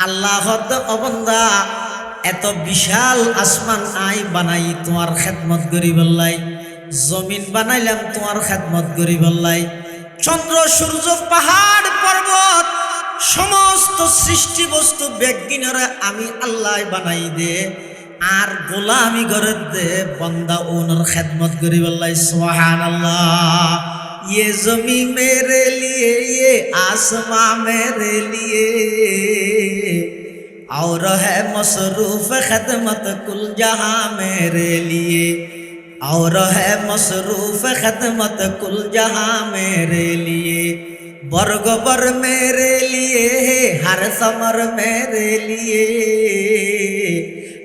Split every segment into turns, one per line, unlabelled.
আল্লাহ অবন্দা এত বিশাল আসমান আই বানাই তোমার খেদমত করি বললাই, জমিন বানাইলাম তোমার খেদমত করি বললাই, চন্দ্র সূর্য পাহাড় পর্বত সমস্ত সৃষ্টি বস্তু বেগিনরে আমি আল্লাহ বানাই দে আর গোলামি করে দে বন্দা ওনার খেদমত করি বললাই। সুবহানাল্লাহ। ये जमी मेरे लिए ये आसमां मेरे लिए और है मसरूफ खदमत कुल जहां मेरे लिए और है मसरूफ खदमत कुल जहां मेरे लिए बरगबर मेरे लिए हर समर मेरे लिए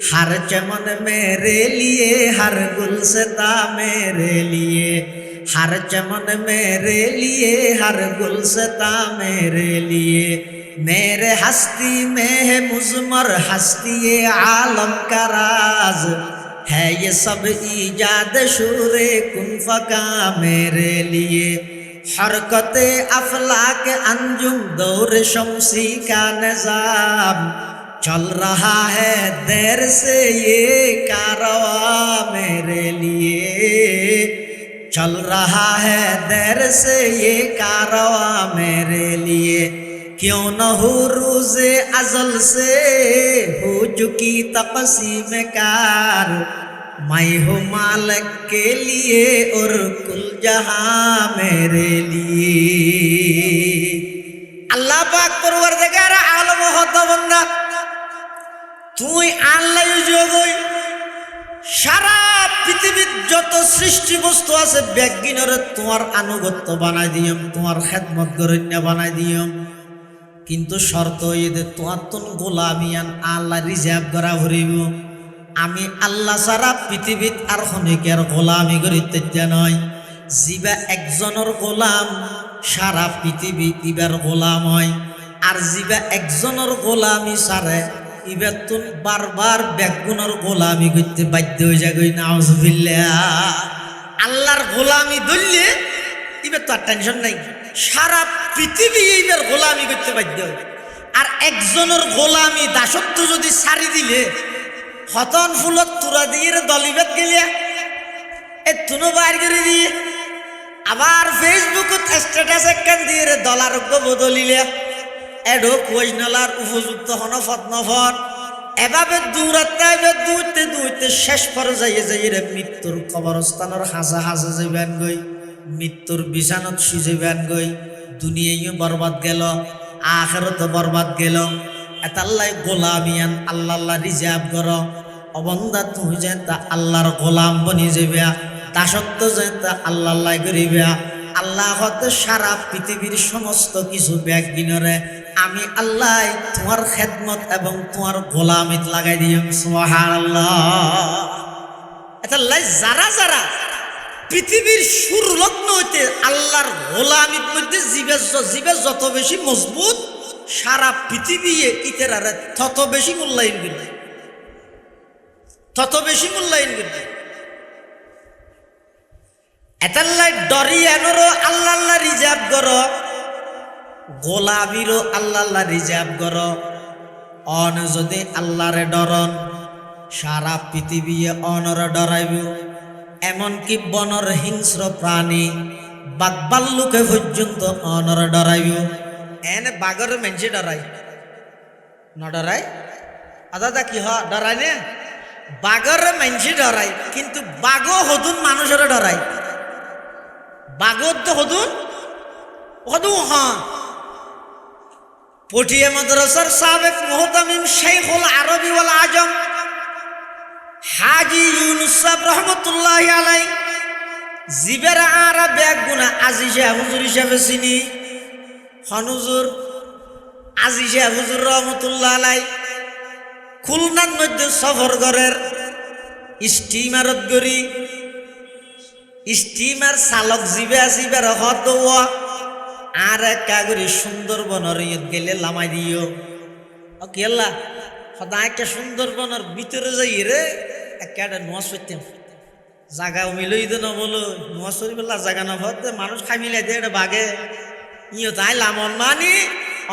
हर चमन मेरे लिए हर गुलसिता मेरे लिए हर चमन मेरे लिए हर गुलसिता मेरे लिए मेरे हस्ती में है मुज़मर हस्ती ये आलम का राज है ये सब ईजाद शूरे कुन फका मेरे लिए हरकत अफलाक अंजुम दौर शमसी का निज़ाम चल रहा है देर से ये कारवा मेरे लिए चल रहा है देर से ये कारवा मेरे लिए क्यों न हो रोज़े अज़ल से हो चुकी तक़सीम कार मैं हूँ मालिक के लिए और कुल जहां मेरे लिए। अल्लाह पाक परवरदिगार आलम हत बंदा তুই আল্লাহ জগই সারা পৃথিবীর যত সৃষ্টি বস্তু আছে বেগিনরে তোমার আনুগত্য বানাই দিয়ম, তোমার খেদমত গরণ্য বানাই দিয়ম, কিন্তু শর্ত এদে তোমার তুন গোলামিয়ান আল্লাহ রিজার্ভ করা ভরিব। আমি আল্লাহ সারা পৃথিবীত আর খনিকের গোলামি করিতে নয়, জিবা একজনের গোলাম সারা পৃথিবী ইবার গোলাম হয়, আর জিবা একজনের গোলামি সারে ইবার তুন বারবার বেগুনের গোলামি করতে বাধ্য হয়ে যাগই। নাউজুবিল্লাহ। আল্লাহর গোলামি ধরলে এবার তো আর টেনশন নাই, সারা পৃথিবী এইবার গোলামি করতে বাধ্য হয়। আর একজনের গোলামি দাসত্ব যদি সারি দিলে হতন ফুলত তুরা দিয়ে দলিবেদ গেলে এ তুনো বাইর করে দিয়ে আবার ফেসবুকত স্ট্যাটাস একখান দিয়ে দলারোগ্য বদলিলে এডো কোজনালার উপযুক্ত হনফত নফত এভাবে দৌড়াতে দৌড়তে শেষ পর্যায়ে যাইরে মৃত্যুর কবরস্থানের হাজা হাজা যাইবেন গই, মৃত্যুর বিছানত শুইবেন গই, দুনিয়াও বরবাদ গেল আখিরাত বরবাদ গেল। এতাল্লাই গোলামিয়ান আল্লাহ রিজার্ভ কর অবন্দা তুই যে তা আল্লাহর গোলাম বনি যাবে, দাসত্ব যে তা আল্লাহ করিবে। আল্লাহ হতে সারা পৃথিবীর সমস্ত কিছু ব্যাগিনরে আমি আল্লাহ তোমার খেদমত এবং তোমার গোলামিত লাগাই দিম। সুবহানাল্লাহ। এতাল্লাই যারা যারা পৃথিবীর সুর লগ্ন হইতে আল্লাহর গোলামির মধ্যে জীবে যত বেশি মজবুত সারা পৃথিবী ইতেরারে তত বেশি মূল্যায়ন করবে, তত বেশি মূল্যায়ন করবে। এতাল্লাই ডরিয়ানোরও আল্লাহ রিজার্ভ করো, গোলামিরও আল্লাহ রিজার্ভ করো। অন যদি আল্লাহরে ডরন সারা পৃথিবী অনরে ডরাইব, এমনকি বনর হিংস্র প্রাণী বাঘবাল্লুকে পর্যন্ত অনরে ডরাইব। এনে বাঘর মেঞ্চে ডরাই নডরাই আদা কি হ ডরাই নে বাঘর মেঞ্চে ডরাই, কিন্তু বাঘও হদুন মানুষের ডরাই। বাঘর তো হদুন হদু হ্যাঁ। পটিয়া মাদ্রাসার সাবেক মুহতামিম শেখুল আরবি ওয়াল আজম হাজি ইউনুস সাহেব রহমতুল্লাহি আলাইহি জিবের আরা ব্যাগ গুনা আজিজা হুজুর হিসাবে চিনি হনুজুর আজিজা হুজুর রহমতুল্লাহ আলাইহি খুলনার মধ্যে সফর করের স্টিমারত গড়ি স্টিমার চালক জিবে আসিবার হত আর কাগরি সুন্দরবনের গেলে লামাই দিও কেলা সদায় একটা সুন্দরবনের ভিতরে যাই রে একটা নোয়াজ করতাম জাগা মিলই তো না বলো নোয়াজ করি বললা জাগা না ভরতে মানুষ খাই মিলাই দিয়ে এটা বাঘে ইয়ে তাই লামন মানি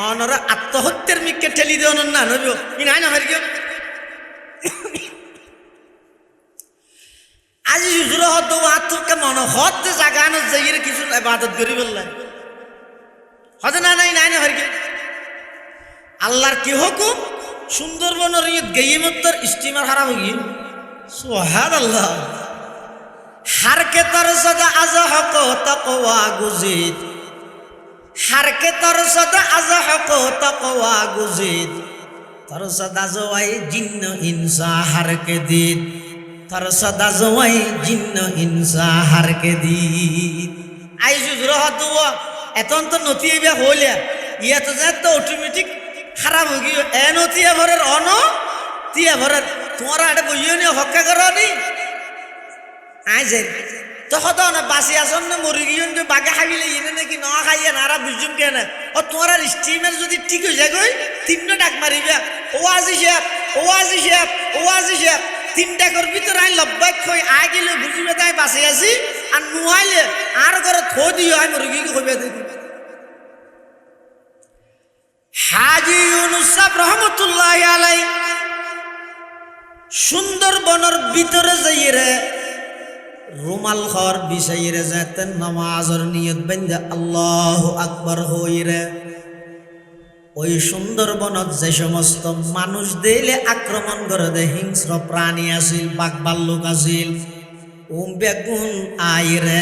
অনরা আত্মহত্যার মিকে ঠেলি দেন না নবী ই নাই না হয় কি আজি হুজুর হদ আত্মকে মন হদ জাগানো যাইরে কিছু ইবাদত করি বললা হদ না নাই নাই না হয় কি আল্লাহর কি হুকুম সুন্দরবনের ইয়ে গেইমত্তর স্টিমার হারা হই সুবহানাল্লাহ হারকে তর সদা আজ হক তাকওয়া গুজিদ হারকে তর সদা আজ হক তাকওয়া গুজিদ তর সদা জওয়াই জিন্ন ইনসা হারকে দিন তর সদা জওয়াই জিন্ন ইনসা হারকে দিন আই জুজুর হদ এতন তো নতিয়া হইলা ইয়া তো যা তো অটোমেটিক খারাপ হয়ে গিয়ে এন তিয়া ভরের অন তিয়া ভরের তোমরা এটা বইও নি হক্কা করো নি আই যাই তখন তো না বাসি আসন না মরি গিয়ে যে বাগে খাইলে ইনে নাকি ন খাইয়ে নারা বুঝুম কেন ও তোমার স্টিমার যদি ঠিক হয়ে যায় গই তিনটা ডাক মারিবা ও আজি শেপ ও আজি শেপ ও আজি শেপ তিনটা করবি তো রাই লব্বাই কই আই গেলে বুঝিবে তাই বাসি আছি আর নুয়াইলে আর করে থো দিও আই মরি গিয়ে কইবে দেখি হাজী ইউনুস সাহেব রহমতুল্লাহ আলাই সুন্দরবনের ভিতরে যাইরে রুমাল ঘর বিছাইরে যেতেন নামাজের নিয়ত বেঁধে আল্লাহু আকবার হইরে ওই সুন্দরবনত যে সমস্ত মানুষ দিলে আক্রমণ করে দে হিংস্র প্রাণী আছিল বাঘ ভাল্লুক আছিল বেগুন আইরে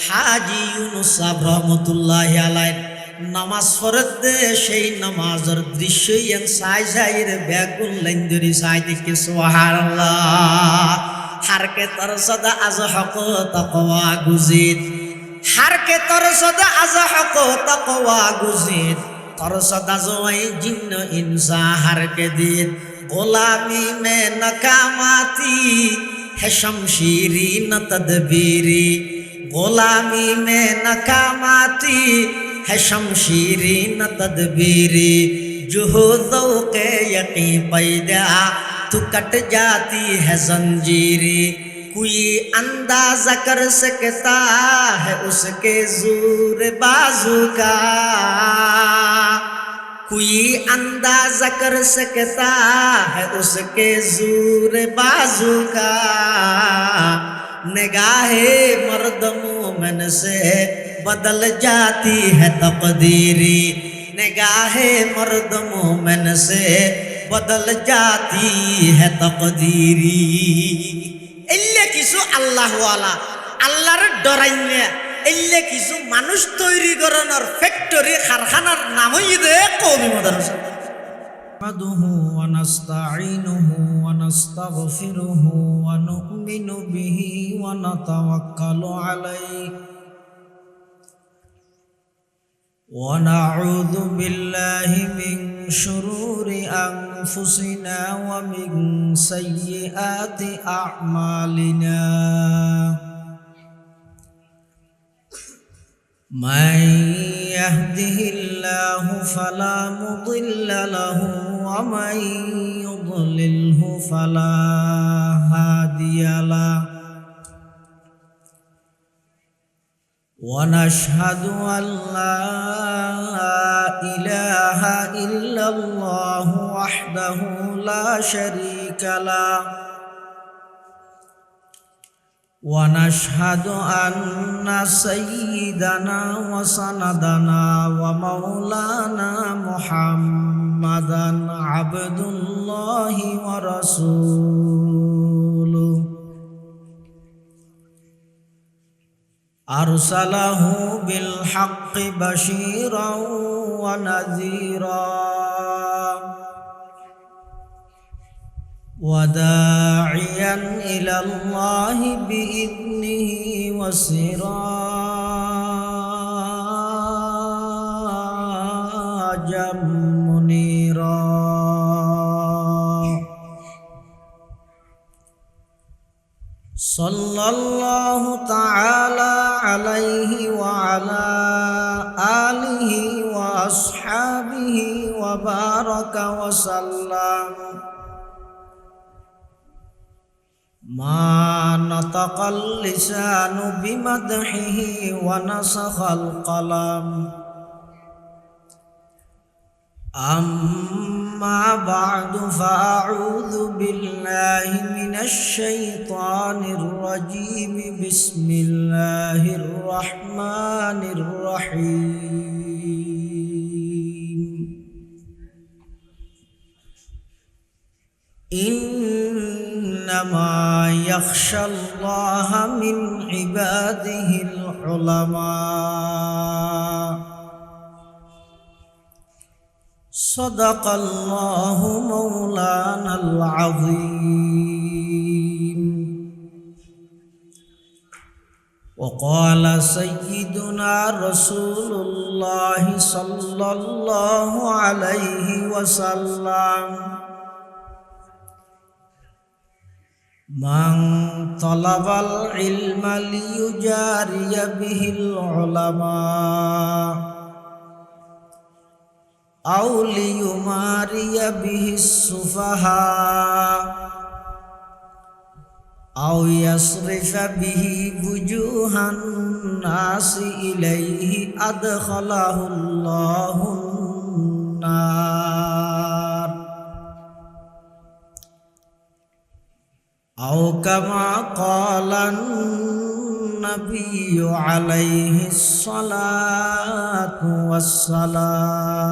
হাজী ইউনুস সাহেব রহমতুল্লাহ আলাই নামাজ পড়তে সেই নামাজের দৃশ্য সাই সাইরে বেগুন লাইন ধরি সাই দেখে সুবহানাল্লাহ হারকে তর সদা আজ হক তাকওয়া গুজিদ হারকে তর সদা আজ হক তাকওয়া গুজিদ তর সদা জওয়াই জিন্ন ইনসা হারকে দিন গোলামি মে নকামাতি है शमशीरी न तदबीरी गुलामी में नकामाती है शमशीरी न तदबीरी जो ज़ौक़े यक़ीन पैदा तो कट जाती है जंजीरी कोई अंदाज़ा कर सकता है उसके ज़ोर बाजू का कोई अंदाज़ा कर सकता है उसके ज़ोर बाजू का निगाहे मर्द मोमिन से बदल जाती है तकदीरी निगाहे मर्द मोमिन से बदल जाती है तकदीरी इल्ले किसु अल्लाह वाला अल्लाहर डराइने इल्ले किसु मानुष तैरी करनर फैक्टरी कारखानार नामई दे कौमी मदरसा नहमदुहु व नस्तईनुहु व नस्तगफिरुहु व नु'मिनु बिही व नतवक्कलु अलैहि व नऊज़ु बिल्लाहि मिन शुरूरि अनफुसिना व मिन सय्यिआति अअमालिना من يهده الله فلا مضل له ومن يضلله فلا هادي له ونشهد أن لا إله إلا الله وحده لا شريك له ونشهد أن سيدنا وسندنا ومولانا محمدا عبد الله ورسوله أرسله بالحق بشيرا ونذيرا وداعيا إلى الله بإذنه وسراجا منيرا صلى الله تعالى عليه وعلى آله وأصحابه وبارك وسلم ما نطق اللسان بمدحه ونسخ القلم أما بعد فأعوذ بالله من الشيطان الرجيم بسم الله الرحمن الرحيم إنما يخشى الله من عباده العلماء صدق الله مولانا العظيم وقال سيدنا رسول الله صلى الله عليه وسلم من طلب العلم ليجاري به العلماء أو ليماري به السفهاء أو يصرف به وجوه الناس إليه أدخله الله النار أو كما قال النبي عليه الصلاة والسلام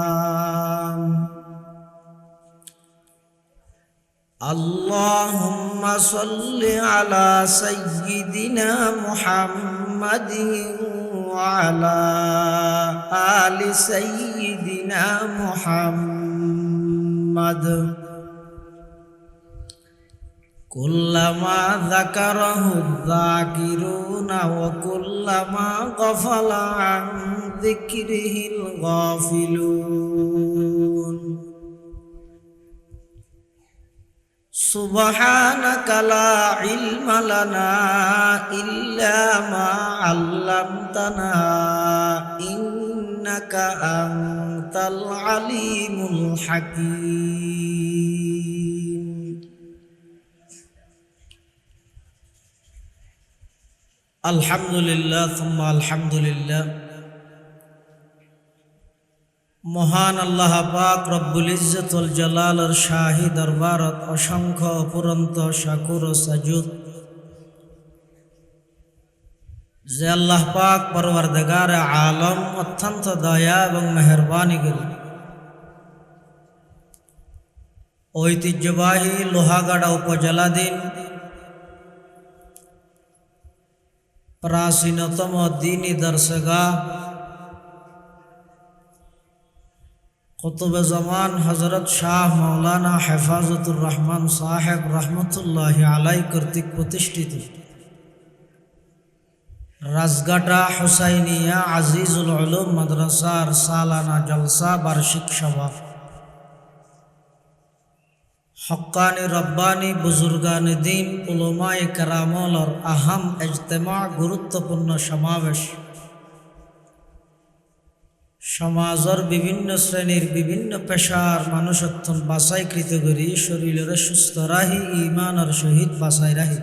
اللهم صل على سيدنا محمد وعلى آل سيدنا محمد كلما ذكره الذاكرون وكلما غفل عن ذكره الغافلون سبحانك لا علم لنا إلا ما علمتنا إنك أنت العليم الحكيم আলহামদুলিল্লাহ থুম্মা আলহামদুলিল্লাহ। মহান আল্লাহ পাক রব্বুল ইজ্জত ওয়াল জালালের শাহী দরবারত অসংখ্য অপুরন্ত শাকুর ও সাজুদ যে আল্লাহ পাক পরওয়ারদিগারে আলম অত্যন্ত দয়া এবং মেহেরবানি করে ঐতিহ্যবাহী লোহাগাড়া উপজেলাধীন প্রাচীনতম দ্বীনী দরসগাহ কুতুবে জামান হযরত শাহ মাওলানা হেফাজতুর রহমান সাহেব রহমতুল্লাহি আলাই কর্তৃক প্রতিষ্ঠিত রাজগাটা হুসাইনিয়া আজিজুল উলুম মাদ্রাসার সালানা জলসা বার্ষিক সভা হক্কানি রব্বানি বুজুর্গানি দিন উলামায়ে কেরামর আহম ইজতেমা গুরুত্বপূর্ণ সমাবেশ সমাজের বিভিন্ন শ্রেণীর বিভিন্ন পেশার মানুষত্বন বাছাইকৃত করি শরীরের সুস্থ রাহি ইমানের সহিত বাছাই রাহি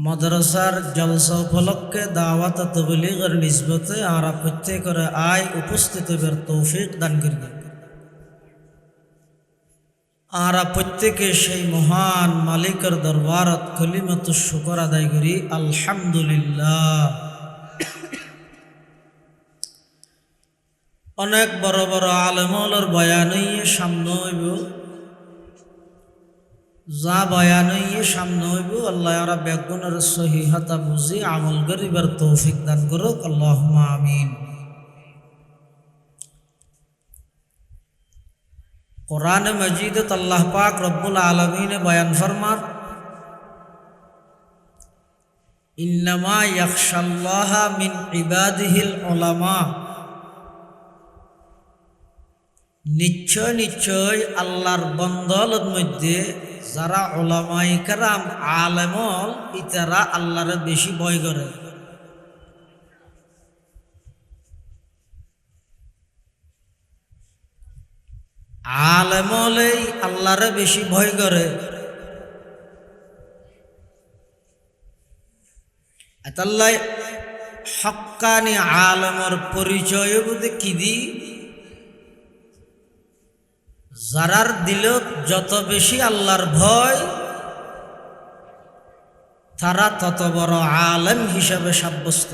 মাদ্রাসার জলসা উপলক্ষে দাওয়াত তাবলীগের নিসবতে আরা প্রত্যেকের আয় উপস্থিত হবার তৌফিক দান করি। আরা প্রত্যেকে সেই মহান মালিকের দরবারত কলিমাতুশ শুকর আদায় করি আলহামদুলিল্লাহ। অনেক বড় বড় আলেমর বয়ানই সামনে হইব, যা বয়ানই সামনে হইব আল্লাহ রাব্বুল বেগুনের সহিহতা বুঝি আমল করিবার তৌফিক দান করুক আল্লাহুম্মা আমিন। कुरान मजीद अल्लाह पाक रब्बुल आलमीन ने बयान फरमात इन्नमा यख्शल्लाह मिन इबादिहिल उलमा निश्चय निश्चय अल्लाहर बंदलर मध्य যারা উলামায়ে কেরাম আলেমল ইতারা আল্লাহর বেশি ভয় করে। আলেমলেই আল্লাহরে বেশি ভয় করে। এতাল্লাই হক্কানি আলেমর পরিচয় বুঝে কি দি যারার দিল যত বেশি আল্লাহর ভয় তারা তত বড় আলেম হিসাবে সাব্যস্ত।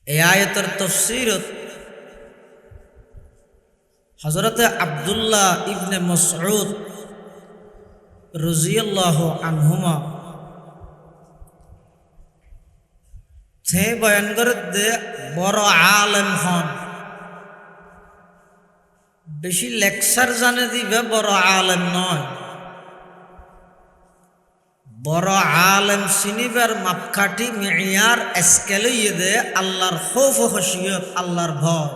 এই আয়াতের তাফসীরত হযরতে আব্দুল্লাহ ইবনে মাসউদ রাদিয়াল্লাহু আনহুমা সে বয়ান করে দে বড় আলেম হন, বেশি লেকচার জানে দিবে বড় আলেম নয়। বড় আলেম চিনিবার মাপকাঠি মেয়ার স্কেলে দে আল্লাহর খৌফ ও খশিয়ত, আল্লাহর ভয়।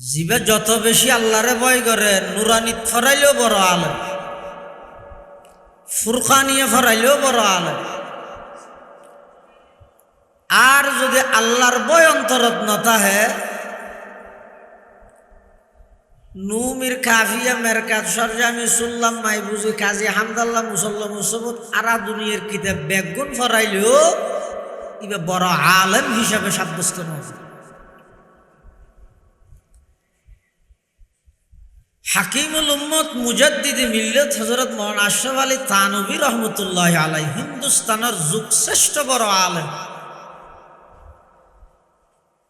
জিবে যত বেশি আল্লাহরে ভয় করে নুরানিত ফরাইলেও বড় আলেম, ফুরকানিয়ে ফরাইলেও বড় আলেম। আর যদি আল্লাহর ভয় অন্তরত নতাহে নুমির কাফিয়া মেরকাত সরজামি সুল্লাম মাই বুঝি কাজী হামদাল্লাহ মুসল্লা মুসবত আরা দুনিয়ার কিতাব বেগুন ফরাইলেও ইবে বড় আলেম হিসাবে সাব্যস্ত নয়। হাকিমুল উম্মত মুজাদ্দিদে মিল্লাত হযরত মাওলানা আশরাফ আলী থানভী রহমতুল্লাহ আলাইহি হিন্দুস্তানের যুগশ্রেষ্ঠ বড় আলেম।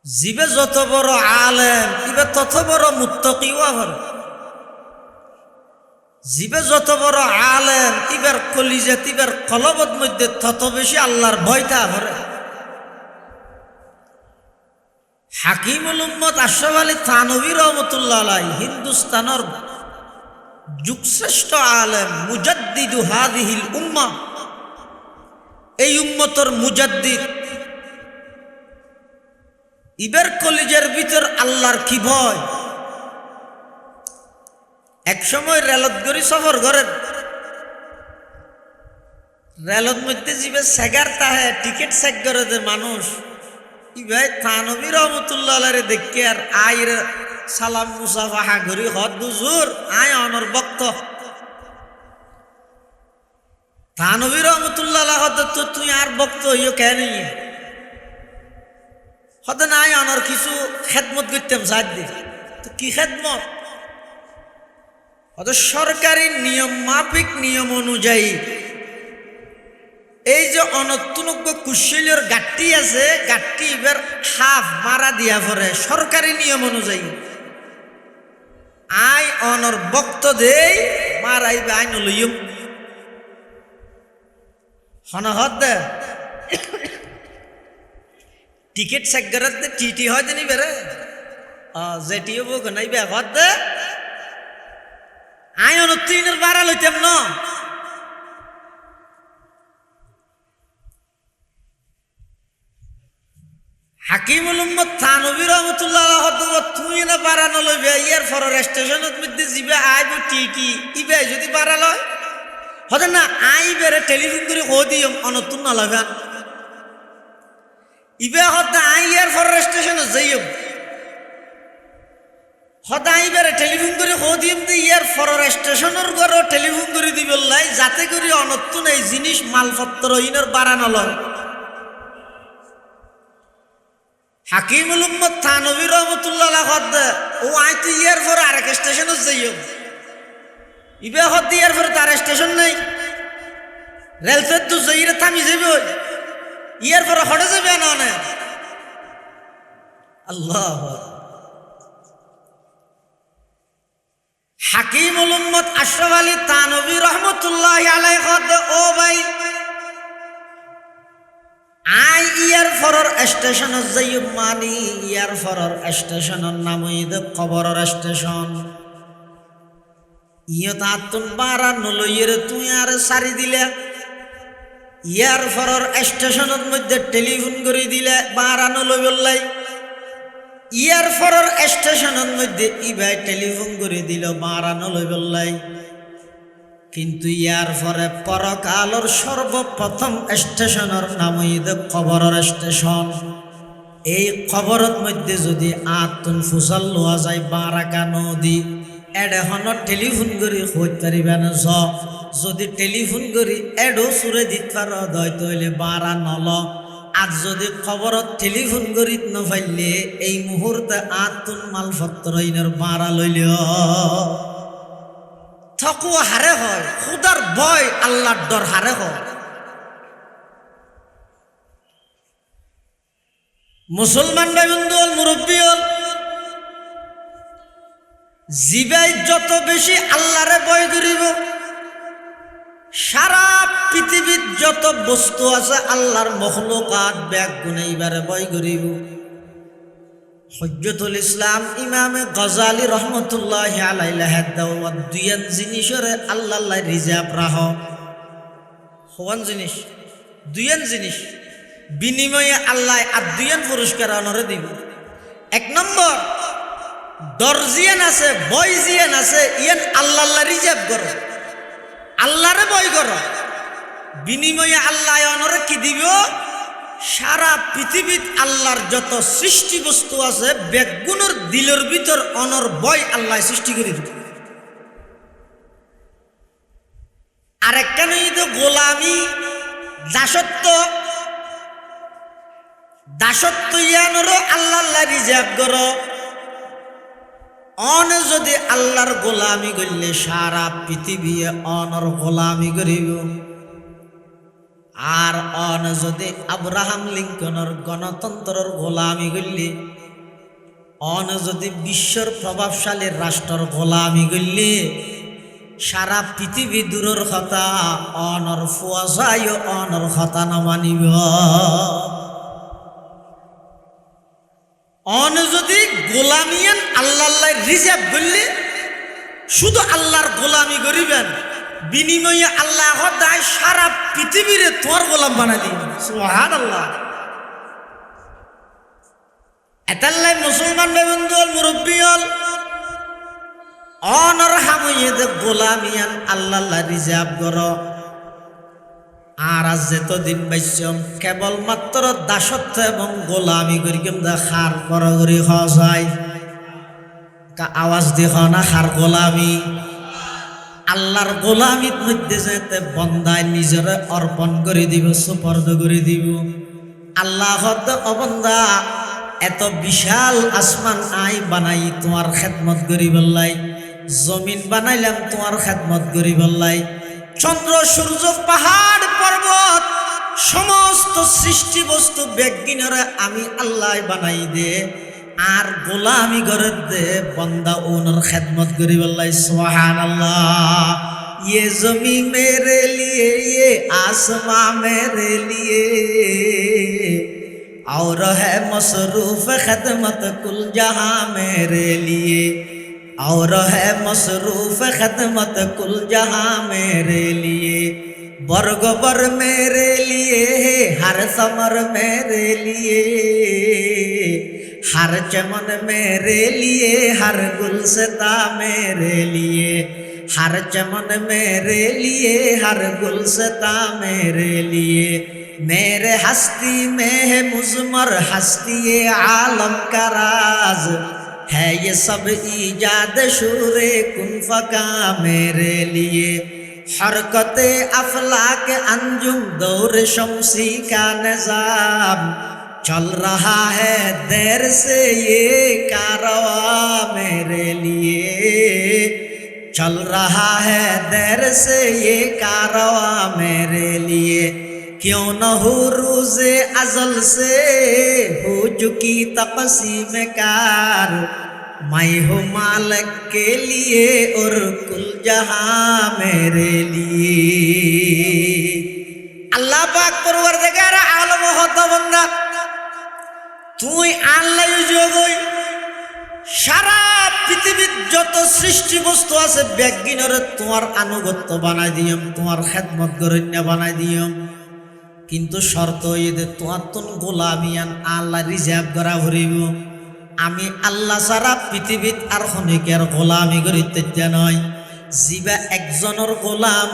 জিবে যত বড় আলেম ইবে তত বড় মুত্তাকিও হন। জিবে যত বড় আলেম ইবার কলিজাত ইবার কলবত মধ্যে তত বেশি আল্লাহর ভয়টা ভরে। হাকিমুল উম্মত আশরাফ আলী থানভী রহমতুল্লাহ আলাইহি হিন্দুস্তানের যুগশ্রেষ্ঠ আলেম, মুজাদ্দিদু হাযিহিল উম্মাহ, এই উম্মতের মুজাদ্দিদ। ইবার কলিজার ভিতর আল্লাহর কি ভয়। এক সময় রেলত গড়ি সফর করেন, রেলত মধ্যে জিবে সেগার তাহে টিকিট চেক করে যে মানুষ ইবাই থানভী রহমতুল্লাহ আলাইহি দেখে আর আইর সালাম মুসাফাহা করি হদ দুজুর আয় অনর বক্ত। থানভী রহমতুল্লাহ আলাইহি হদ তো তুই আর বক্ত হইও কেন হদ নাই অনর কিছু খেদমত করতাম সাহায্য দি। তো কি খেদমত? হদ সরকারি নিয়ম মাফিক নিয়ম অনুযায়ী এই যে অনতুনজ্ঞ কুশলীর গাঠটি আছে, গাঠটি এবার হাফ মারা দিয়া পরে সরকারি নিয়ম অনুযায়ী আই অনর বক্ত দেই মারাইবে আইন লইম হনহদ দে টিকিট চেকগারত দে টিটি হয় জানি বেরে যেটিও বক নাই বে হদ দে আই অনর তিনের বাড়া লইতাম ন। হাকিমুল উম্মত থানভী রহমতুল্লাহ আলাইহি তুই না বাড়ানো লইবে ইয়ার ফর স্টেশনত মধ্যে যাবে আইব টিটি ইবে যদি বাড়া লয় হতে না আইবেরে টেলিফোন করে কো দিম অনতুন না লাগান ইবে হতে আই ইয়ার ফর স্টেশনে যাইম হতে আইবেরে টেলিফোন করে কো দিম যে ইয়ার ফর স্টেশনের ঘরে টেলিফোন করে দিবলাই যাতে করে অনতুন এই জিনিস মালপত্র ইনর বাড়ানো লয়। হাকিমুল উম্মত থানভী রহমতুল্লাহ আলাইহি ও আই তো ইয়ার পর আরেক স্টেশনে যাইও ইবে হদ ইয়ার পর তার স্টেশন নাই রেলসের তো যাইরে থামি যাবে ইয়ার পর হড়ে যাবে না না। আল্লাহ হাকিমুল উম্মত আশরাফ আলী থানভী রহমতুল্লাহ আলাইহি ও ভাই আই ইয়ার ফরর স্টেশন যাইব মানি ইয়ার ফরর স্টেশনের নাম হইদ কবরের স্টেশন। ইয়ে তাতুন বারা নলইয়ের তুই আর সারি দিলে ইয়ার ফরর স্টেশনের মধ্যে টেলিফোন করে দিলে বারা নলই বললাই ইয়ার ফরর স্টেশনের মধ্যে ইবাই টেলিফোন করে দিল বারা নলই বললাই। কিন্তু ইয়ার পরে পরকালর সর্বপ্রথম স্টেশনের নাম হইদ কবরের স্টেশন। এই কবরের মধ্যে যদি আতুন ফুসাল লোয়া যায় বারাকা নদী এডেখন টেলিফোন করি হইতে পারিবে না যদি টেলিফোন করি এডো সুরে দিতে পার হয়তো হইলে বারা নল আজ যদি খবরত টেলিফোন করিত নফাইলে এই মুহূর্তে আতুন মালপত্র ইনের বাড়া লইল থকু হারে হয় খুদার ভয় আল্লাহর ডর হারে হয়। মুসলমান ভাই বন্ধু হল মুরব্বী হল জিবাই যত বেশি আল্লাহরে ভয় করিব সারা পৃথিবীর যত বস্তু আছে আল্লাহর মখলুকাত ব্যাগ গুণে এইবারে ভয় করিব। হজ্জতুল ইসলাম ইমামে গজালি রহমতুল্লাহ আলাইহি দাওয়াত দুইয়ান জিনিসরে আল্লাহ রিজার্ভ রাহ হওয়ান জিনিস দুইয়ান জিনিস বিনিময়ে আল্লাহ আর দুইয়ান পুরস্কার অনরে দিব। এক নম্বর দরজিয়ান আছে বয়জিয়ান আছে ইয়ান আল্লাহ রিজার্ভ করো আল্লাহরে ভয় করো বিনিময়ে আল্লাহ অনরে কি দিব সারা পৃথিবীত আল্লাহর যত সৃষ্টি বস্তু আছে বেগুনের দিলের ভিতর অনর ভয় আল্লাহ সৃষ্টি করে দিব। আরেকটা নেই তো গোলামি দাসত্ব ইয়ানরও আল্লাহ রিজার্ভ করো অন যদি আল্লাহর গোলামি করলে সারা পৃথিবী অনর গোলামি করিব। আর অন যদি আব্রাহাম লিঙ্কনের গণতন্ত্রের গোলামি করলে অন যদি বিশ্বর প্রভাবশালী রাষ্ট্রের গোলামি করলে সারা পৃথিবী দূরের কথা অনর ফুয়াশাই অনর কথা না মানিব। অন যদি গোলামিয়ান আল্লাহ রিজার্ভ করলে শুধু আল্লাহর গোলামি করিবেন বিনিময়ে আল্লাহ দায় সারা পৃথিবীর তোর গোলাম বানাই দিন সুবহানাল্লাহ। এতাল্লাই মুসলমান ভাই বন্ধু হল মুরব্বী হল অনর হামইয়ে গোলামিয়ান আল্লাহ রিজার্ভ কর। আর আজ যেতদিন বাইসম কেবলমাত্র দাসত্ব এবং গোলামি করি কেমন খার বড় খাওয়া যায় আওয়াজ দেখ না খার গোলামি আল্লাহর গোলামির মধ্যে যেতে বন্দায় নিজের অর্পণ করে দিব সুপর্দ করে দিব। আল্লাহ অবন্দা এত বিশাল আসমান আই বানাই তোমার খেদমত করি বললাই জমিন বানাইলাম তোমার খেদমত করি বললাই চন্দ্র সূর্য পাহাড় পর্বত সমস্ত সৃষ্টি বস্তু বেগিনরে আমি আল্লাহ বানাই দে আর গোলামি করে দে বন্দা ওনার খেদমত করি বললাই সুবহানাল্লাহ। ये जमी मेरे लिए ये आसमां मेरे लिए और है मसरूफ खदमत कुल जहां मेरे लिए और है मसरूफ खदमत कुल जहां मेरे लिए बरगबर मेरे लिए हर समर मेरे लिए हर चमन मेरे लिए हर गुलसिता मेरे लिए हर चमन मेरे लिए हर गुलसिता मेरे लिए मेरे हस्ती में है मुज़मर हस्ती आलम का राज है ये सब ईजाद शूरे कुन फका मेरे लिए हरकत अफलाक अंजुम दौर शमसी का निज़ाम चल रहा है देर से ये कारवा मेरे लिए चल रहा है देर से ये कारवा मेरे लिए क्यों न हो रोज़े अज़ल से हो चुकी तक़सीम कार मैं हूँ मालिक के लिए और कुल जहां मेरे लिए। अल्लाह पाक परवरदिगार आलम होता बंदा তুই আল্লাহ যোগই সারা পৃথিবীর যত সৃষ্টি বস্তু আছে বেগিনরে তোমার আনুগত্য বানাই দিয়ম তোমার খেদমত গরণ্য বানাই দিয়ম কিন্তু শর্ত এদে তোমার তুন গোলামিয়ান আল্লাহ রিজার্ভ করা ভরিব আমি আল্লাহ সারা পৃথিবীত আর খনিকের গোলামি করিতে নয় জিবা একজনের গোলাম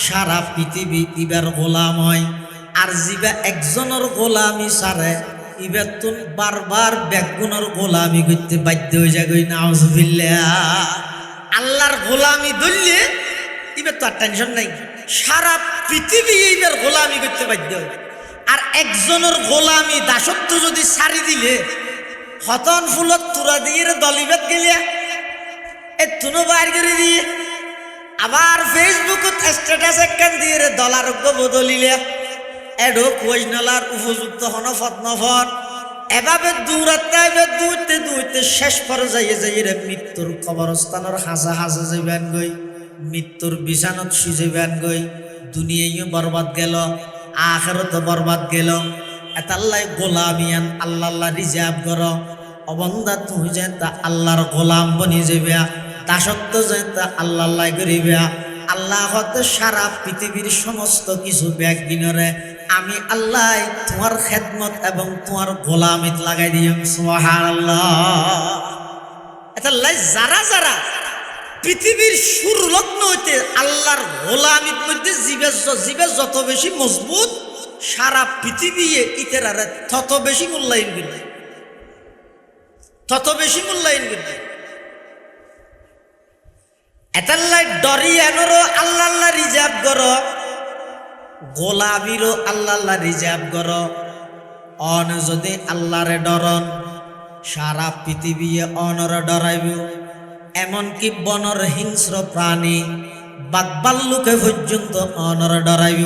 সারা পৃথিবী ইবার গোলাম হয় আর জিবা একজনের গোলামি সারে ইবার তুন বারবার বেগুনের গোলামি করতে বাধ্য হয়ে যাগই নাউজুবিল্লাহ। আল্লাহর গোলামি ধরলে এবার তো আর টেনশন নাই সারা পৃথিবী এইবার গোলামি করতে বাধ্য হয় আর একজনের গোলামি দাসত্ব যদি ছাড়ি দিলে হতন ফুলত তুরা দিয়ে দলিবেদ গেলিয়া এ তুনো বাইর করে দিয়ে আবার ফেসবুকত স্ট্যাটাস একখান দিয়ে দলারোগ্য বদলিলে এডো কোজনালার উপযুক্ত হনফত নফত এভাবে দৌড়াতে দৌড়তে শেষ পর্যায়ে যাইরে মৃত্যুর কবরস্থানের হাজা হাজা যাইবেন গই মৃত্যুর বিছানত শুইবেন গই দুনিয়াও বরবাদ গেল আখিরাত বরবাদ গেল এতাল্লাই গোলামিয়ান আল্লাহ রিজার্ভ কর অবন্দা তুই যে তা আল্লাহর গোলাম বনি যাবে দাসত্ব যে তা আল্লাহ করিবে আল্লাহ হতে সারা পৃথিবীর সমস্ত কিছু ব্যাগ বিনরে আমি আল্লাহ তোমার খেদমত এবং তোমার গোলামিত লাগাই দিম সুবহানাল্লাহ। এতাল্লাই যারা যারা পৃথিবীর সুর লগ্ন হইতে আল্লাহর গোলামির মধ্যে জীবে যত বেশি মজবুত সারা পৃথিবী ইতেরারে তত বেশি মূল্যায়ন করবে তত বেশি মূল্যায়ন করবে। এতাল্লাই ডরিয়ানোরও আল্লাহ রিজার্ভ করো গোলামিরও আল্লাহ রিজার্ভ করো অন যদি আল্লাহরে ডরন সারা পৃথিবী অনরে ডরাইব এমনকি বনর হিংস্র প্রাণী বাঘবাল্লুকে পর্যন্ত অনরে ডরাইব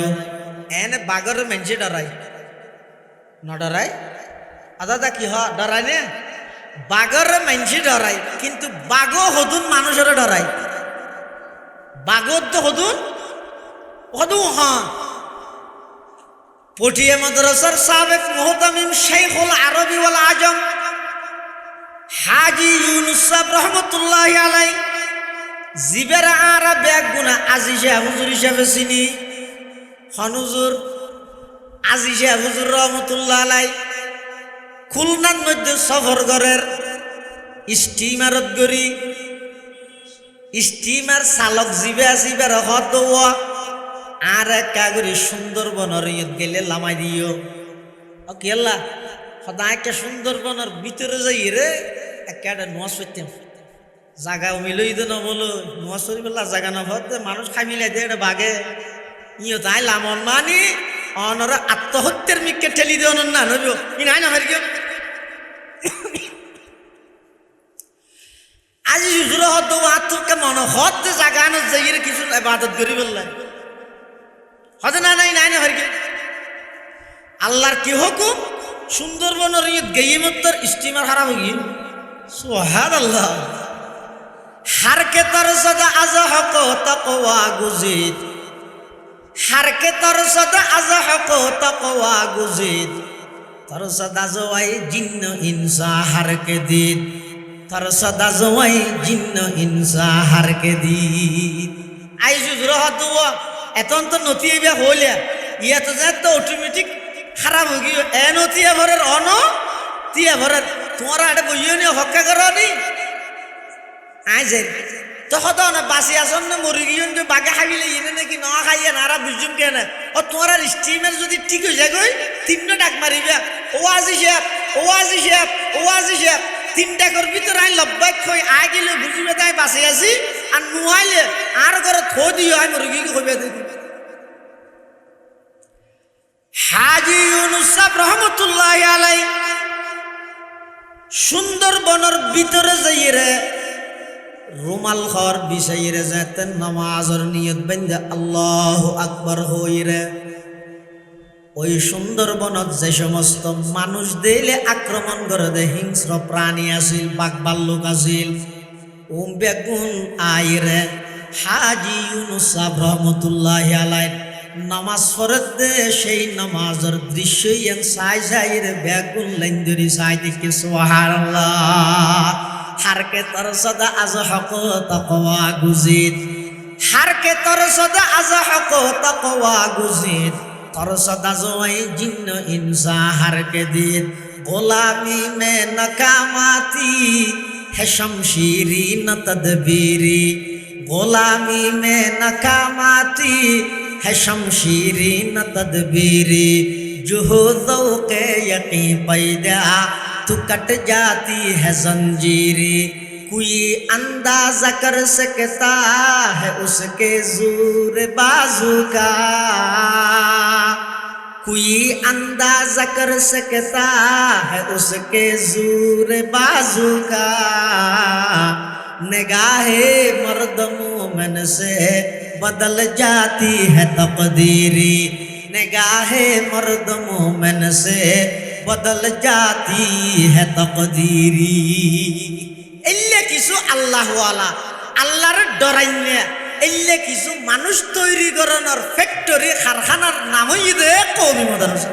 এনে বাঘর মেঞ্চে ডরাই নডরাই আদাদা কি হ ডরাই নে বাঘর মেঞ্চে ডরাই কিন্তু বাঘও হদুন মানুষের ডরাই বাঘর তো হদুন হ্যাঁ পটিয়া মাদ্রাসার সাবেক মুহতামিম শেখুল আরবি ওয়াল আজম হাজি ইউনুস সাহেব রহমতুল্লাহি আলাইহি জিবের আরা ব্যাগ গুনা আজিজা হুজুর হিসাবে চিনি হনুজুর আজিজা হুজুর রহমতুল্লাহ আলাইহি খুলনার মধ্যে সফর করের স্টিমারত গড়ি স্টিমার চালক জিবে আসিবার হত আর কাগরি সুন্দরবনের গেলে লামাই দিও কেলা সদায় একটা সুন্দরবনের ভিতরে যাই রে একটা নোয়াজ করতাম জাগা মিলই তো না বলো নোয়াজ করি বললা জাগা না ভরতে মানুষ খাই মিলাই দিয়ে এটা বাঘে ইয়ে তাই লামন মানি অনরা আত্মহত্যার মিককে ঠেলি দেওয়ান না নবী ই নাই না ভাই কেউ আজি হুজুর হত আত্মকে মনে হতে জাগা না যাই রে কিছু ইবাদত করি বললা হতে না নাই নাই না ভাই কেউ আল্লাহর কি হুকুম সুন্দরবনের গেইমত্তর স্টিমার খারাপ হয়ে গিয়ে সুবহানাল্লাহ হারকে তর সদা আজ হক তাকওয়া গুজিদ হারকে তর সদা আজ হক তাকওয়া গুজিদ তর সদা জওয়াই জিন্ন ইনসা হারকে দিন তর সদা জওয়াই জিন্ন ইনসা হারকে দিন আই জুজর হতো এতন তো নতিবা হইলা ইয়া তো যা তো অটোমেটিক খারাপ হয়ে গিয়ে এনো তিয়া ভরের অন তিয়া ভরের তোমারা এটা বইও নি হক্কা করো নি আই যাই তখন তো না বাসি আসন না মরি গিয়ে যে বাঘে খাইলে ইনে নাকি ন খাইয়ে নারা বুঝুম কেন ও তোমার স্টিমের যদি ঠিক হয়ে যায় গই তিনটা ডাক মারিবা ও আজি শেপ ও আজি শেপ ও আজি শেপ তিনটা করবি তো রাই লব্বাই খই আই গেলে বুঝিবে তাই বাসি আছি আর নুয়াইলে আর ঘরে থো দিও আই মরি গিয়ে কইবে দেখি হাজি ইউনুস সাহেব রহমতুল্লাহি আলাইহি সুন্দরবনের ভিতরে যাইরে রুমাল ঘর বিছাইরে যেতেন নামাজের নিয়ত বেঁধে আল্লাহু আকবার হইরে ওই সুন্দরবনত যে সমস্ত মানুষ দিলে আক্রমণ করে দে হিংস্র প্রাণী আসিল বাঘ ভাল্লুক আসিল বেগুন আইরে হাজি ইউনুস সাহেব রহমতুল্লাহি আলাইহি নামাজ পড়তে সেই নামাজের দৃশ্য চাই রে বেগুন লাইন ধরি চাই দেখি সুবহানাল্লাহ হারকে তর সদা আজ হক তাকওয়া গুজিদ হারকে তর সদা আজ হক তাকওয়া গুজিদ তর সদা জওয়াই জিন্ন ইনসা হারকে দিন গোলামি মে নকামাতি है शमशीरी न तदबीरी गोलामी में नकामाती है शमशीरी न तदबीरी जो ज़ौक़े यक़ीन पैदा तो कट जाती है जंजीरी कोई अंदाज़ा कर सकता है उसके ज़ोर बाजू का कोई अंदाजा कर सकता है उसके जोर बाजू का निगाहे मर्द मोमिन से बदल जाती है तकदीरी निगाहे मर्द मोमिन से बदल जाती है तकदीरी এলে কিছু আল্লাহওয়ালা আল্লাহর ডরাইনে এলে কিছু মানুষ তৈরি করানোর ফ্যাক্টরি কারখানার নামই দে কওমি মাদ্রাসা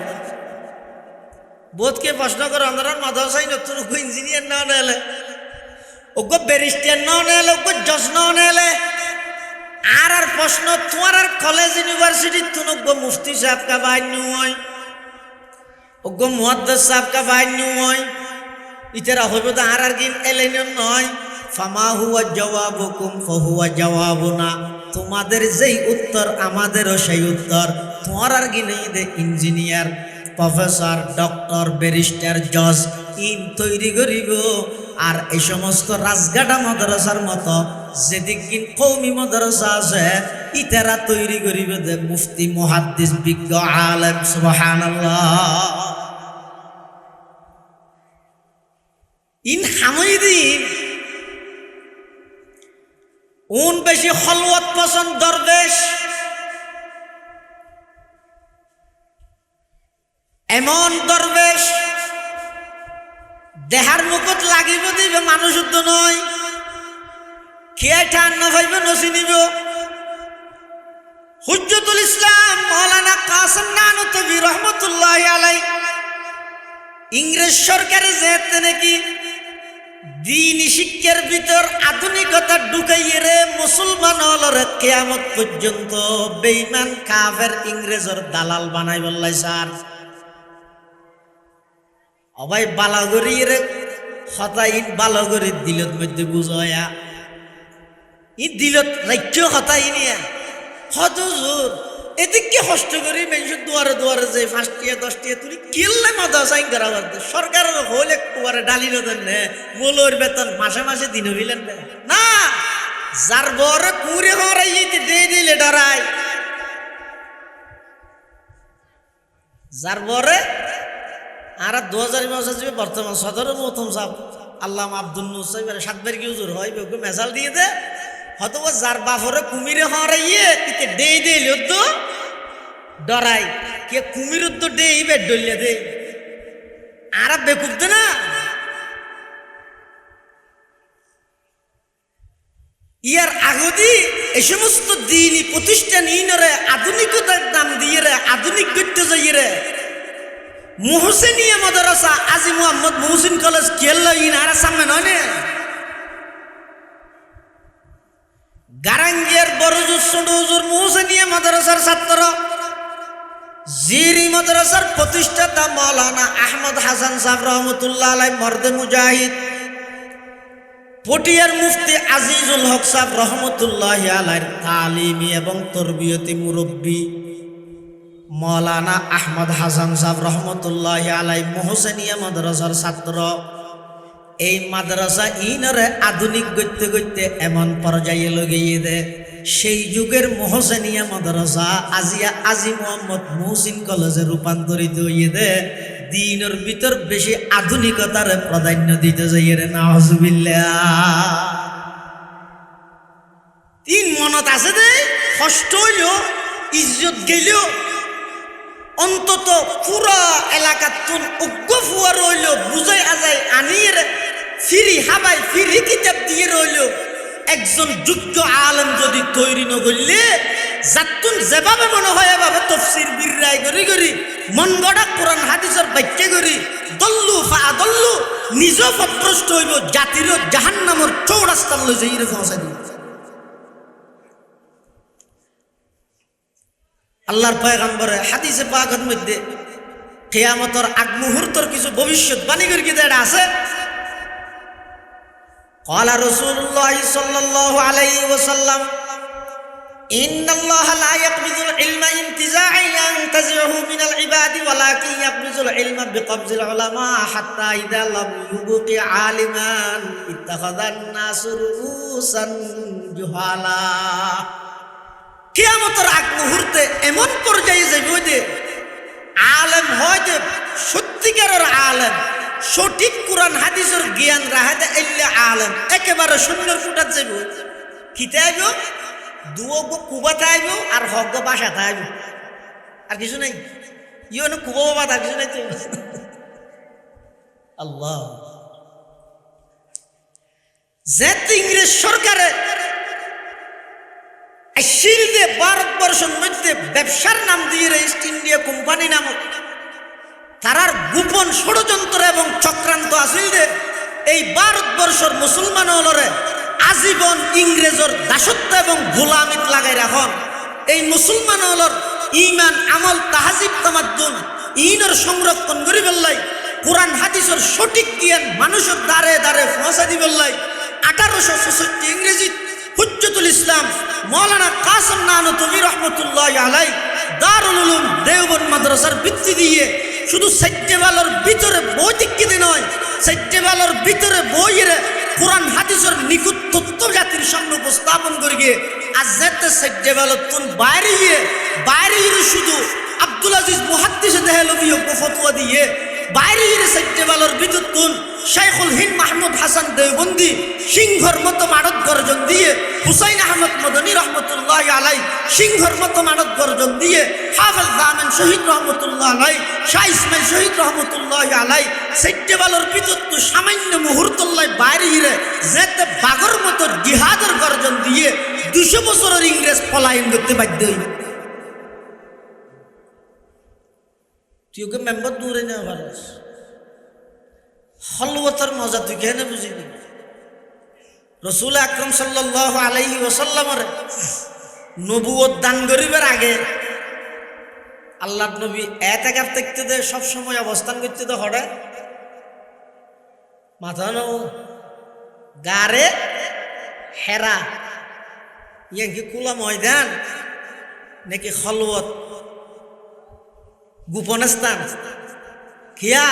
বোধকে প্রশ্ন করে আমরা মাদ্রাসায় নতুন ইঞ্জিনিয়ার না নেলে ওগো ব্যারিস্টার না নেলে ওগো জজ না নেলে আর প্রশ্ন তোমার আর কলেজ ইউনিভার্সিটি তুনগো মুফতি সাহেব কা বাইনু হয় ওগো মুহাদ্দিস সাহেব কা বাইনু হয় ইতারা হইবে তো আর গিন এলেন নয় ফামা হুয়া জওয়াবুকুম ফাহুয়া জওয়াবুনা তোমাদের যেই উত্তর আমাদেরও সেই উত্তর তোমার আর গিন দে ইঞ্জিনিয়ার প্রফেসর ডক্টর ব্যারিস্টার জজ ইন তৈরি করিব আর এই সমস্ত রাজগাড়া মাদ্রাসার মতো যেদিক গিন কওমি মাদ্রাসা আছে ইতারা তৈরি করিব দে মুফতি মুহাদ্দিস বিজ্ঞ আলেম সুবহানাল্লাহ ইন হামিদিন উন বেশি খলওয়াত পছন্দ দরবেশ এমন দরবেশ দেহার মুকুট লাগিব দিবে মানুষ তো নয় খেয়ে ঠান না ভাইবে নসি নিব হুজ্জতুল ইসলাম মাওলানা কাসিম নানুতুবি রহমতুল্লাহি আলাইহি ইংরেজ সরকারে যেতে নাকি দিনী শিক্ষার ভিতর আধুনিকতা ঢুকাইয়ে রে মুসলমান হলর কিয়ামত পর্যন্ত বেঈমান কাফের ইংরেজর দালাল বানাই বললাই স্যার অবাই বালাগরির হতাই বালাগরির দিলত মধ্যে বুঝায়া ই দিলত রাজ্য হতাই নিয়া হজুর এদিকে কষ্ট করি মানুষ দুয়ারে দুয়ারে যে 5 টিয়া 10 টিয়া তুমি কিল্লে মাদ্রাসায় করাবার সরকারের হইলে কুয়ারে ডালিল দেন মূলর বেতন মাসে মাসে দিন হইলেন না যার বড় কুড়ে হরাইতে দিয়ে দিলে ডরাই যার বড় আর 2000 মাসে যাবে বর্তমান সদরের প্রথম সাহেব আল্লামা আব্দুল মুসাইব 7 বার কি হুজুর হয় ওকে মেসাল দিয়ে দে হয়তো যার বাপরে কুমিরে হরাইয়ে ইতে ডে দিল তো ডরাই কে কুমির তো ডে ইবে ডলিয়ে দে আর বেকুব দে না ইয়ার আগদি এই সমস্ত দিনই প্রতিষ্ঠান ইনরে আধুনিকতার দাম দিয়ে রে আধুনিক করতে যাইয়ে রে মুহসিনিয়া মাদ্রাসা আজি মোহাম্মদ মুহসিন কলেজ কেল্লা ইন আর সামনে নয় না গারাঙ্গিয়ার বড়জুর ছোটজুর মুহসিনিয়া মাদ্রাসার ছাত্র জিরি মাদ্রাসার প্রতিষ্ঠাতা মাওলানা আহমদ হাসান সাহেব রহমতুল্লাহ আলাইহি মর্দে মুজাহিদ পটিয়ার মুফতি আজিজুল হক সাহেব রহমতুল্লাহ আলাইহির তালিমি এবং তরবিয়তি মুরব্বী মাওলানা আহমদ হাসান সাহেব রহমতুল্লাহ আলাইহি মুহসিনিয়া মাদ্রাসার ছাত্র এই মাদ্রাসা ইনরে আধুনিক গড়তে গড়তে এমন পর্যায়ে লগিয়ে দে সেই যুগের মুহসিনিয়া মাদ্রাসা আজি মোহাম্মদ মুহসিন কলেজে রূপান্তরিত হইয়ে দে দিনের ভিতর বেশি আধুনিকতার প্রাধান্য দিতে যাইয়ে রে নাউজুবিল্লাহ তিন মনত আছে দে কষ্ট হইল ইজ্জত গেল অন্তত পুরা এলাকার তুন উগ্র ফুয়া রইল বুঝাই আজাই আনিয়ে ফিরি হাবাই ফিরি কিতাব দিয়ে রইল একজন যোগ্য আলেম যদি তৈরি নগরলে যাতুন যেভাবে মনে হয় এভাবে তফসির বিরাই করি করি মন গড়া কোরআন হাদিসের ব্যাখ্যা করি দল্লু ফা দল্লু নিজ পথভ্রষ্ট হইব জাতির জাহান্নামের চৌরাস্তার লই যাই পৌঁছাই দিব আল্লাহর পয়গম্বরে হাদিসে পাকের মধ্যে কিয়ামতের আগ মুহূর্তের কিছু ভবিষ্যৎবাণী করে কি দেয়া আছে قال رسول الله صلى الله عليه وسلم إن الله لا يقبض العلم انتزاعا ينتزعه من العباد ولكن يقبض العلم بقبض العلماء حتى إذا لم يبق عالما اتخذ الناس رؤوسا جهالا কিয়ামতের আগ মুহূর্তে এমন পর্যায়ে যাইব যে আলেম হয় যে সত্যিকারের আলেম, সঠিক কোরআন হাদিসের জ্ঞান রাহাতে এলে আলেম একেবারে শূন্যর ফুটার যাব খিতে আইব দুয়োগ কুবাতে আইব আর হক বাসাতে আইব আর কিছু নাই ইয়ে কুবা বাবা আর কিছু নাই তো আল্লাহ যে ইংরেজ সরকারে শিল্পে ভারতবর্ষের মধ্যে ব্যবসার নাম দিয়ে ইস্ট ইন্ডিয়া কোম্পানি নামক তারার গোপন ষড়যন্ত্র এবং চক্রান্ত আসিল যে এই ভারতবর্ষের মুসলমান হলরে আজীবন ইংরেজর দাসত্ব এবং গোলামিত লাগাই রাখন এই মুসলমান হলর ইমান আমল তাহাজিব তামাদ্দুন ইনর সংরক্ষণ করি বললাই কোরআন হাদিসের সঠিক জ্ঞান মানুষের দ্বারে দ্বারে পৌঁছা দি বললাই 1866 ইংরেজি হুজ্জতুল ইসলাম মৌলানা কাসেম নানতুবি রহমতুল্লাহ আলাই দারুল উলুম দেওবন্দ মাদ্রাসার ভিত্তি দিয়ে শুধু সাইটেবালোর ভিতরে বই দিকে নয় সাইটেবালোর ভিতরে বইয়ের কোরআন হাদিসের নিখুঁত তত্ত্ব জাতির সামনে উপস্থাপন করিয়ে আজ যেতে সাইটেবালোর তুন বাইরে শুধু আব্দুল আজিজ মুহাদ্দিসে দেহলভীয় ফতোয়া দিয়ে বাইরে সাইটেবালোর ভিতর তুন শাইখুল হিন্দ মাহমুদ হাসান দেওবন্দি সিংহর মতো মানত গর্জন দিয়ে হুসাইন আহমদ মদনী রহমতুল্লাহ আলাই সিংহর মতো মানত গর্জন দিয়ে হাফেজ দামেন শহীদ রহমতুল্লাহ আলাই শাহ ইসমাইল শহীদ রহমতুল্লাহ আলাই সাইটেবালোর ভিতর তো সামান্য মুহূর্তল্লায় বাইরে যেতে বাগর মতো জিহাদের গর্জন দিয়ে 200 বছরের ইংরেজ পলায়ন করতে বাধ্য হই তুই ওকে মেম্বার দূরে নেওয়া ভালো হলওয়াতের মজা তুই কেন বুঝিবি রসুল আকরম সাল্লাল্লাহু আলাইহি ওয়াসাল্লামের নবুয়ত দান করিবার আগে আল্লাহর নবী এতেকাফ দেখতে দে সব সময় অবস্থান করতে দে হড়ে মাথা নো গারে হেরা ইয়ে কি কুলা ময়দান নাকি হলওয়াত গোপন স্থান কিয়া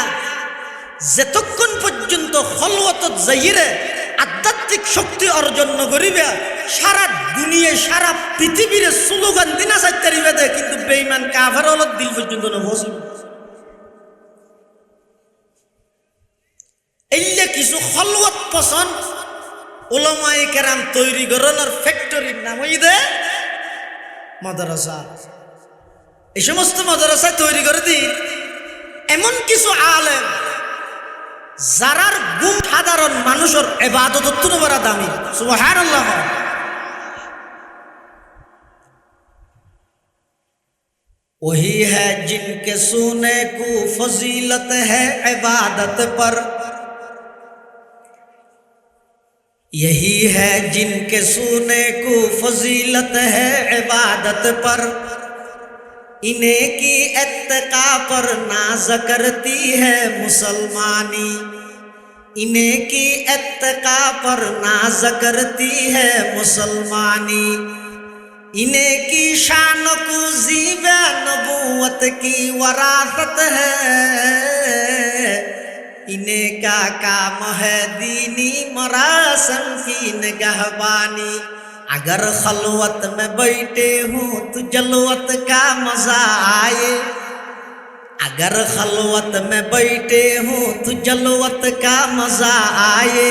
যেতক্ষণ পর্যন্ত খলওয়াতত যাইরে আধ্যাত্মিক শক্তি অর্জন করিবে সারা দুনিয়ায় সারা পৃথিবীর স্লোগান দিনা চাইতারিবে দে কিন্তু বেঈমান কাফের হলত দিল পর্যন্ত নবসিব এইলে কিছু খলওয়াত পছন্দ উলামায়ে কেরাম তৈরি করানোর ফ্যাক্টরির নাম হই দে মাদ্রাসা এই সমস্ত মাদ্রাসা তৈরি করে দি এমন কিছু আলেম যারার গুম সাধারণ মানুষের ইবাদত তুলবারা দামি সুবহানাল্লাহ वही है जिनके सुने को फजीलत है इबादत पर यही है जिनके सुने को फजीलत है इबादत पर इन्हें की इत्तका पर नाज करती है मुसलमानी इन्हें की इत्तका पर नाज करती है मुसलमानी इन्हें की शान को ज़ीबा नबूवत की वरासत है इन्हें का काम है दीनी मरासम की निगहबानी अगर खलवत में बैठे हूँ तो जलवत का मजा आए अगर खलवत में बैठे हूँ तो जलवत का मजा आए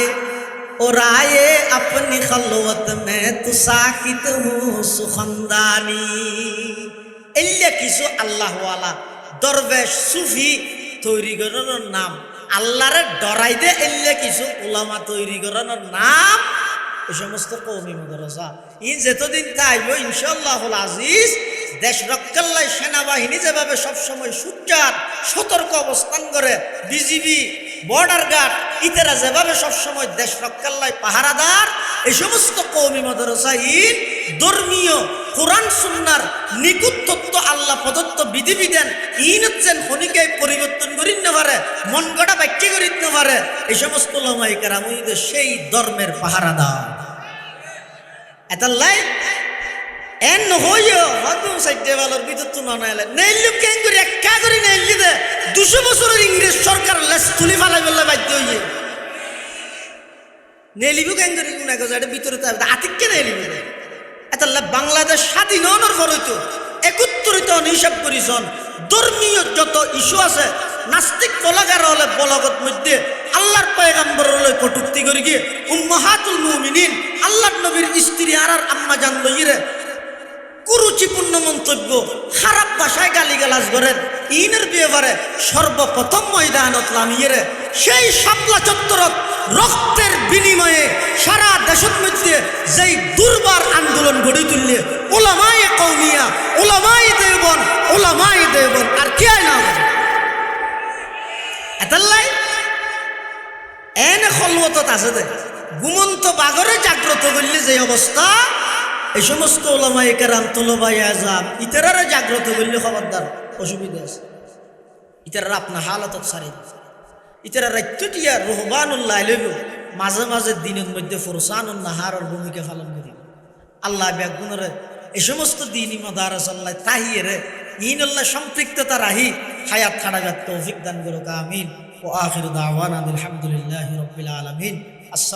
और आए अपनी खलवत में तो साकित हूँ सुखंदानी इल्ले किसु अल्लाह वाला दरवेश सूफी तैरी कराনোর নাম আল্লাহরে ডরাই দে ইল্লে কিছু উলামা তৈরি করানোর নাম এই সমস্ত কওমি মাদ্রাসা ইন যতদিন থাকবে ইনশাআল্লাহুল আজিজ দেশ রক্ষার লাই সেনাবাহিনী যেভাবে সবসময় সুজার সতর্ক অবস্থান করে বিজিবি বর্ডার গার্ড ইতারা যেভাবে সবসময় দেশ রক্ষার লাই পাহারাদার এই সমস্ত কওমি মাদ্রাসা ইন ধর্মীয় কোরআন সুন্নাহর নিকুত তত্ত্ব আল্লাহ প্রদত্ত বিধিবিধান ইন হচ্ছেন খনিকায় পরিবর্তন করিতে না পারে মন গড়া ব্যাখ্যা করিতে না পারে এই সমস্ত উলামায়ে কেরাম সেই ধর্মের পাহারাদার এতাল্লাই এন হইও হদম সাইডেওয়ালার ভিতর তো নানাইলে নেইলু কেন করে একা করে নেইলি দে 200 বছরের ইংরেজ সরকার লেস তুলি ফালাই বললে বাধ্য হইয়ে নেইলিবু কেন করে কোন এক জায়গায় ভিতরে তো আতিককে নেইলিবু এতাল্লা বাংলাদেশ স্বাধীন হওয়ার পর হইতো 71 হিসাব করিছন ধর্মীয় যত ইস্যু আছে নাস্তিক বলাগার হলে বলগত মধ্যে আল্লাহর পয়গাম্বর হলে কটুক্তি করে গিয়ে উম্মাহাতুল মুমিনিন আল্লাহর নবীর স্ত্রী আর আম্মা জান লইরে কুরুচিপূর্ণ মন্তব্য খারাপ ভাষায় গালিগালাজ করেন ইনের ব্যাপারে সর্বপ্রথম ময়দানত লামিয়ে সেই শাপলা চত্বরত রক্তের বিনিময়ে সারা দেশের মধ্যে যেই দুর্বার আন্দোলন গড়ে তুললে ওলামায়ে কওমিয়া ওলামায়ে দেওবন আর কি হয় না এতাল্লাই এনে খলবতত আছে দে ঘুমন্ত বাগরে জাগ্রত করলে যে অবস্থা এই সমস্ত ওলামায়ে কেরাম তলবায়ে আযাম ইতারারে জাগ্রত করলে খবরদার অসুবিধা আছে ইতারা আপনা হালতত সারি ইতারা রাইত্যটিয়া রহবানুল্লাহ লইব মাঝে মাঝে দিনের মধ্যে ফুরসানুন নাহারের ভূমিকা পালন করি আল্লাহ ব্যাগুণরে এই সমস্ত দিনই মাদারাস আল্লাহ তাহিয়ে ইনল্লাহ সম্পৃক্ততা রাহি হায়াত খাড়াগাত তৌফিক দান করুক আমিন ও আখির দাওয়ানা আলহামদুলিল্লাহি রাব্বিল আলামিন আসসালামু